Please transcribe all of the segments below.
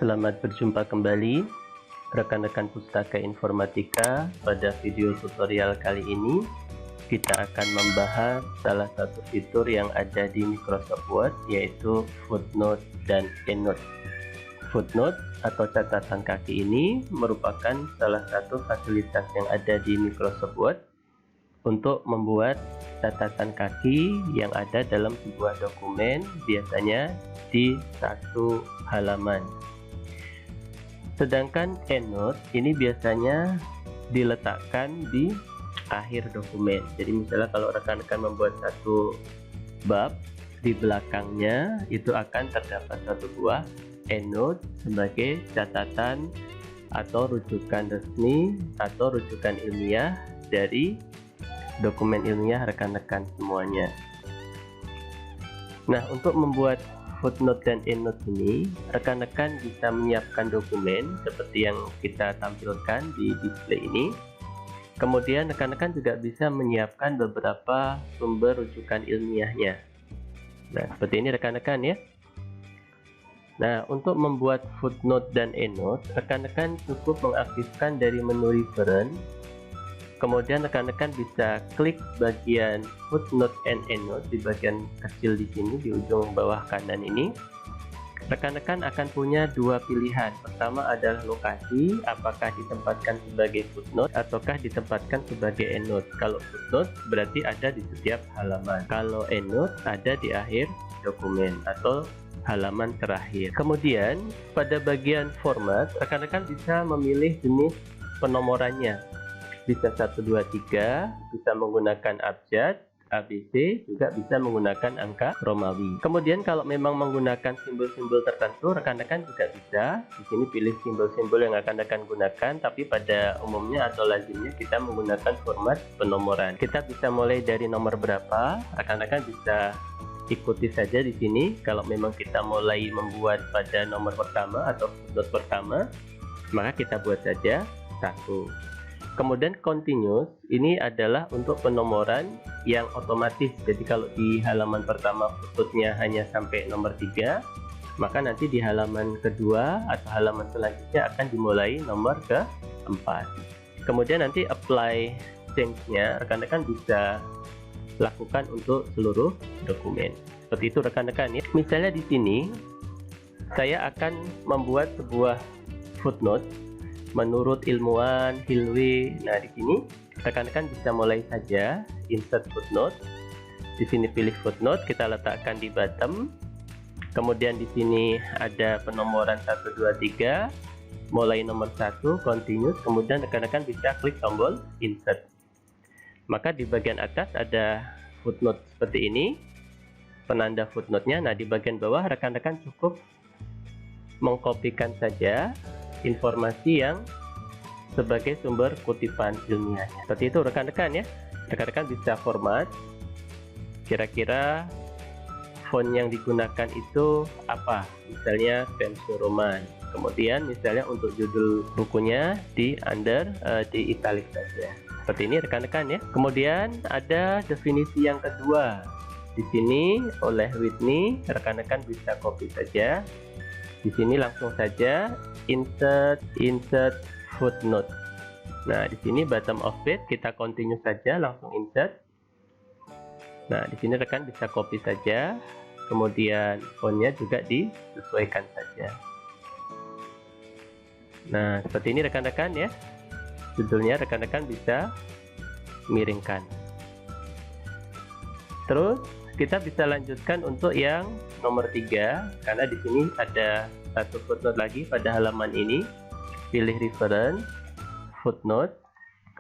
Selamat berjumpa kembali rekan-rekan Pustaka Informatika. Pada video tutorial kali ini kita akan membahas salah satu fitur yang ada di Microsoft Word, yaitu footnote dan endnote. Footnote atau catatan kaki ini merupakan salah satu fasilitas yang ada di Microsoft Word untuk membuat catatan kaki yang ada dalam sebuah dokumen, biasanya di satu halaman. Sedangkan endnote ini biasanya diletakkan di akhir dokumen. Jadi misalnya kalau rekan-rekan membuat satu bab, di belakangnya itu akan terdapat satu buah endnote sebagai catatan atau rujukan resmi atau rujukan ilmiah dari dokumen ilmiah rekan-rekan semuanya. Nah, untuk membuat footnote dan endnote ini, rekan-rekan bisa menyiapkan dokumen seperti yang kita tampilkan di display ini. Kemudian rekan-rekan juga bisa menyiapkan beberapa sumber rujukan ilmiahnya. Nah, seperti ini rekan-rekan ya. Nah, untuk membuat footnote dan endnote, rekan-rekan cukup mengaktifkan dari menu reference. Kemudian rekan-rekan bisa klik bagian footnote and endnote di bagian kecil di sini di ujung bawah kanan ini. Rekan-rekan akan punya dua pilihan. Pertama adalah lokasi, apakah ditempatkan sebagai footnote ataukah ditempatkan sebagai endnote. Kalau footnote berarti ada di setiap halaman. Kalau endnote ada di akhir dokumen atau halaman terakhir. Kemudian pada bagian format, rekan-rekan bisa memilih jenis penomorannya. Bisa 1, 2, 3, bisa menggunakan abjad, ABC, juga bisa menggunakan angka Romawi. Kemudian kalau memang menggunakan simbol-simbol tertentu, rekan-rekan juga bisa di sini pilih simbol-simbol yang akan rekan gunakan, tapi pada umumnya atau lazimnya kita menggunakan format penomoran. Kita bisa mulai dari nomor berapa, rekan-rekan bisa ikuti saja di sini. Kalau memang kita mulai membuat pada nomor pertama atau footnote pertama, maka kita buat saja 1. Kemudian continuous ini adalah untuk penomoran yang otomatis. Jadi kalau di halaman pertama footnote-nya hanya sampai nomor 3, maka nanti di halaman kedua atau halaman selanjutnya akan dimulai nomor ke-4. Kemudian nanti apply change-nya rekan-rekan bisa lakukan untuk seluruh dokumen. Seperti itu rekan-rekan ya. Misalnya di sini saya akan membuat sebuah footnote menurut ilmuwan Hilwe. Nah, di sini rekan-rekan bisa mulai saja insert footnote. Di sini pilih footnote, kita letakkan di bottom. Kemudian di sini ada penomoran 1, 2, 3, mulai nomor 1, continuous. Kemudian rekan-rekan bisa klik tombol insert. Maka di bagian atas ada footnote seperti ini, penanda footnote-nya. Nah, di bagian bawah rekan-rekan cukup mengkopikan saja informasi yang sebagai sumber kutipan ilmiahnya. Seperti itu rekan-rekan ya. Rekan-rekan bisa format, kira-kira font yang digunakan itu apa, misalnya Times New Roman. Kemudian misalnya untuk judul bukunya di italic saja. Seperti ini rekan-rekan ya. Kemudian ada definisi yang kedua. Di sini oleh Whitney, rekan-rekan bisa copy saja. Di sini langsung saja insert footnote. Nah, di sini bottom of page kita continue saja, langsung insert. Nah, di sini rekan bisa copy saja. Kemudian fontnya juga disesuaikan saja. Nah, seperti ini rekan-rekan ya. Judulnya rekan-rekan bisa miringkan. Terus kita bisa lanjutkan untuk yang nomor 3, karena di sini ada satu footnote lagi pada halaman ini. Pilih reference, footnote,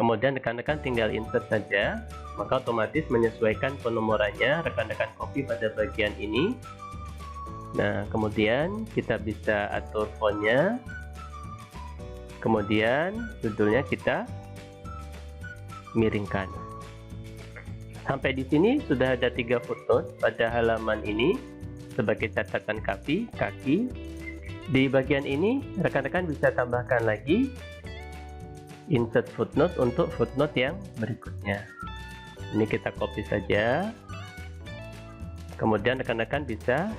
kemudian rekan-rekan tinggal insert saja, maka otomatis menyesuaikan penomorannya. Rekan-rekan copy pada bagian ini. Nah, kemudian kita bisa atur fontnya. Kemudian judulnya kita miringkan. Sampai di sini sudah ada 3 footnote pada halaman ini sebagai catatan kaki. Di bagian ini rekan-rekan bisa tambahkan lagi insert footnote untuk footnote yang berikutnya. Ini kita copy saja. Kemudian rekan-rekan bisa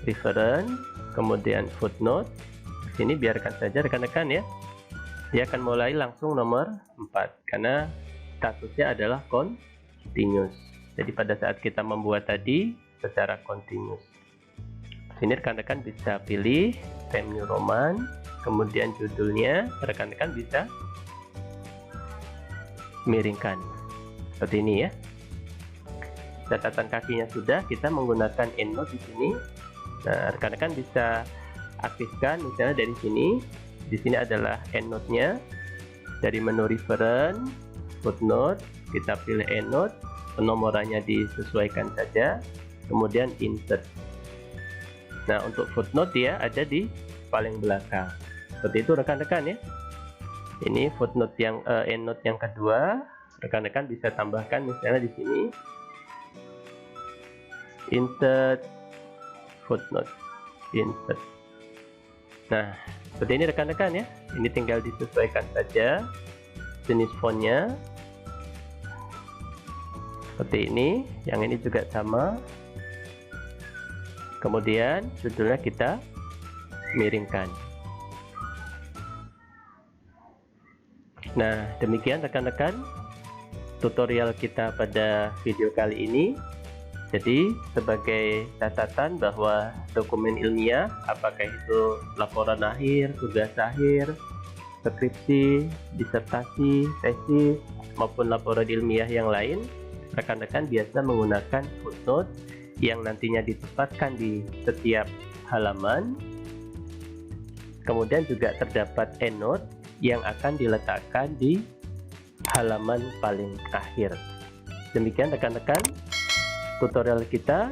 reference, kemudian footnote. Sini biarkan saja rekan-rekan ya. Dia akan mulai langsung nomor 4 karena statusnya adalah continuous. Jadi pada saat kita membuat tadi secara continuous. Sini rekan-rekan bisa pilih Times New Roman, kemudian judulnya rekan-rekan bisa miringkan seperti ini ya. Catatan kakinya sudah, kita menggunakan EndNote di sini. Nah, rekan-rekan bisa aktifkan misalnya dari sini. Di sini adalah EndNote-nya. Dari menu reference, footnote, kita pilih EndNote, penomorannya disesuaikan saja, kemudian insert. Nah, untuk footnote dia ada di paling belakang. Seperti itu rekan-rekan ya. Ini footnote yang EndNote yang kedua. Rekan-rekan bisa tambahkan misalnya di sini insert footnote, insert. Nah, seperti ini rekan-rekan ya. Ini tinggal disesuaikan saja jenis fontnya. Seperti ini, yang ini juga sama. Kemudian judulnya kita miringkan. Nah, demikian rekan-rekan tutorial kita pada video kali ini. Jadi sebagai catatan bahwa dokumen ilmiah, apakah itu laporan akhir, tugas akhir, skripsi, disertasi, tesis, maupun laporan ilmiah yang lain, rekan-rekan biasa menggunakan footnote yang nantinya ditempatkan di setiap halaman. Kemudian juga terdapat EndNote yang akan diletakkan di halaman paling akhir. Demikian rekan-rekan tutorial kita.